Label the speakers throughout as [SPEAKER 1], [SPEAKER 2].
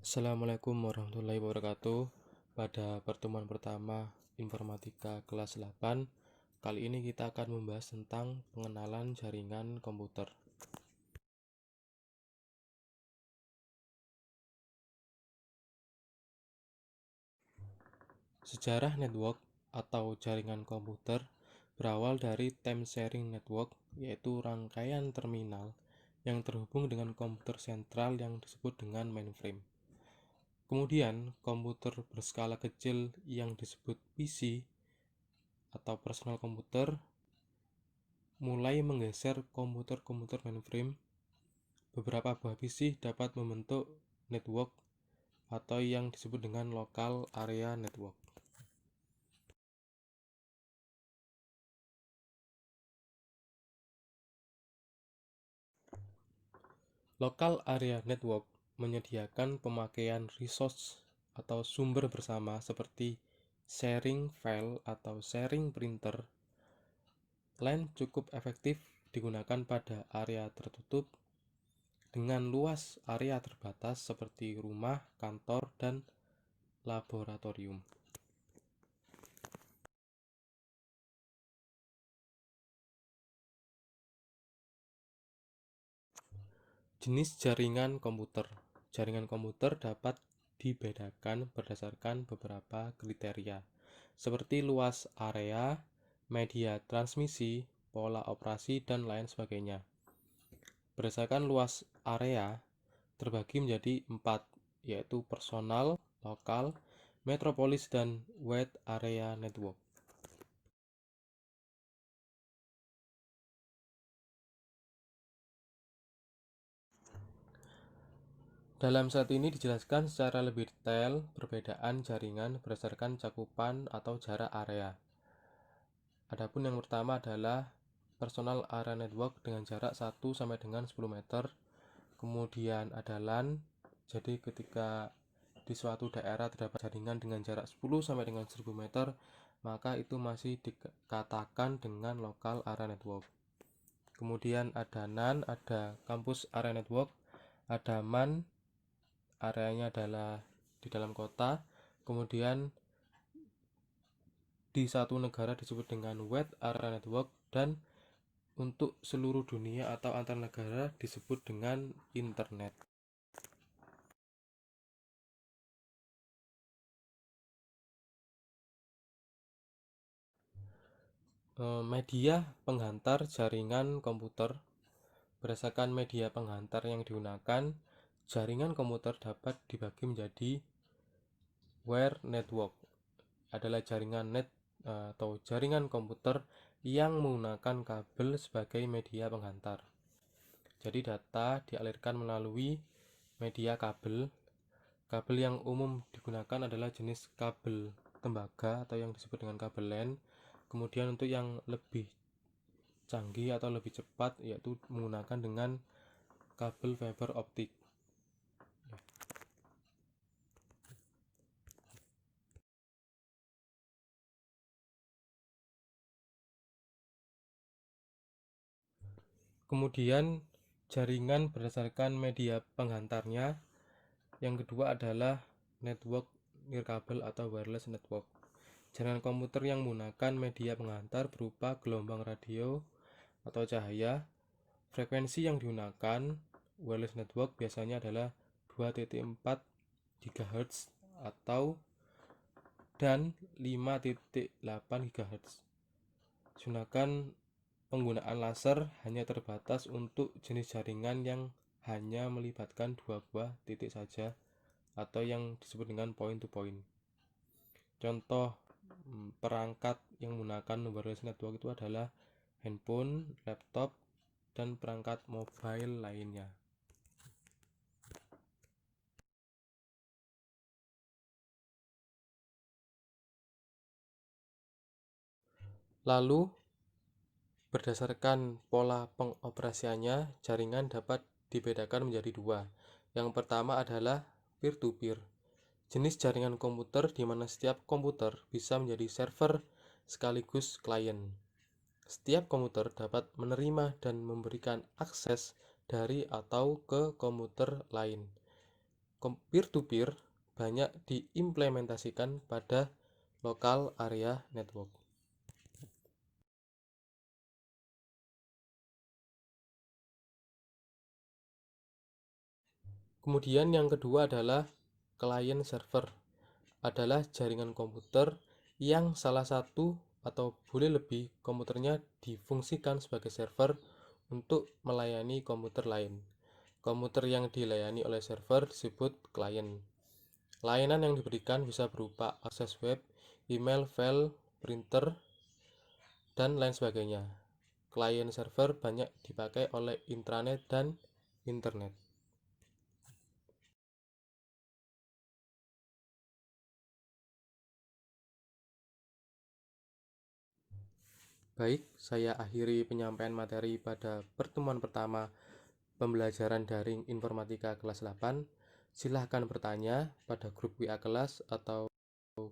[SPEAKER 1] Assalamualaikum warahmatullahi wabarakatuh. Pada pertemuan pertama Informatika kelas 8, kali ini kita akan membahas tentang pengenalan jaringan komputer. Sejarah network atau jaringan komputer berawal dari time sharing network, yaitu rangkaian terminal yang terhubung dengan komputer sentral yang disebut dengan mainframe. Kemudian, komputer berskala kecil yang disebut PC atau personal komputer mulai menggeser komputer-komputer mainframe. Beberapa buah PC dapat membentuk network atau yang disebut dengan local area network. Local area network menyediakan pemakaian resource atau sumber bersama seperti sharing file atau sharing printer. LAN cukup efektif digunakan pada area tertutup dengan luas area terbatas seperti rumah, kantor, dan laboratorium. Jenis jaringan komputer. Jaringan komputer dapat dibedakan berdasarkan beberapa kriteria, seperti luas area, media transmisi, pola operasi, dan lain sebagainya. Berdasarkan luas area, terbagi menjadi 4, yaitu personal, lokal, metropolis, dan wide area network. Dalam saat ini dijelaskan secara lebih detail perbedaan jaringan berdasarkan cakupan atau jarak area. Adapun yang pertama adalah personal area network dengan jarak 1 sampai dengan 10 meter. Kemudian ada LAN. Jadi ketika di suatu daerah terdapat jaringan dengan jarak 10 sampai dengan 1000 meter, maka itu masih dikatakan dengan local area network. Kemudian ada NAN, ada campus area network, ada MAN, areanya adalah di dalam kota. Kemudian di satu negara disebut dengan wide area network, dan untuk seluruh dunia atau antar negara disebut dengan internet. Media penghantar jaringan komputer. Berdasarkan media penghantar yang digunakan, jaringan komputer dapat dibagi menjadi wire network, adalah jaringan net atau jaringan komputer yang menggunakan kabel sebagai media penghantar. Jadi data dialirkan melalui media kabel. Kabel yang umum digunakan adalah jenis kabel tembaga atau yang disebut dengan kabel LAN. Kemudian untuk yang lebih canggih atau lebih cepat yaitu menggunakan dengan kabel fiber optik. Kemudian jaringan berdasarkan media penghantarnya. Yang kedua adalah network nirkabel atau wireless network. Jaringan komputer yang menggunakan media penghantar berupa gelombang radio atau cahaya. Frekuensi yang digunakan wireless network biasanya adalah 2.4 GHz atau dan 5.8 GHz. Sedangkan penggunaan laser hanya terbatas untuk jenis jaringan yang hanya melibatkan 2 buah titik saja atau yang disebut dengan point to point. Contoh perangkat yang menggunakan wireless network itu adalah handphone, laptop, dan perangkat mobile lainnya. Lalu, berdasarkan pola pengoperasiannya, jaringan dapat dibedakan menjadi dua. Yang pertama adalah peer-to-peer. Jenis jaringan komputer di mana setiap komputer bisa menjadi server sekaligus klien. Setiap komputer dapat menerima dan memberikan akses dari atau ke komputer lain. peer-to-peer banyak diimplementasikan pada lokal area network. Kemudian yang kedua adalah client server, adalah jaringan komputer yang salah satu atau boleh lebih komputernya difungsikan sebagai server untuk melayani komputer lain. Komputer yang dilayani oleh server disebut client. Layanan yang diberikan bisa berupa akses web, email, file, printer, dan lain sebagainya. Client server banyak dipakai oleh intranet dan internet. Baik, saya akhiri penyampaian materi pada pertemuan pertama pembelajaran daring informatika kelas 8. Silahkan bertanya pada grup WA kelas atau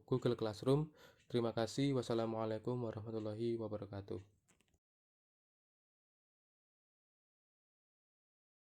[SPEAKER 1] Google Classroom. Terima kasih. Wassalamualaikum warahmatullahi wabarakatuh.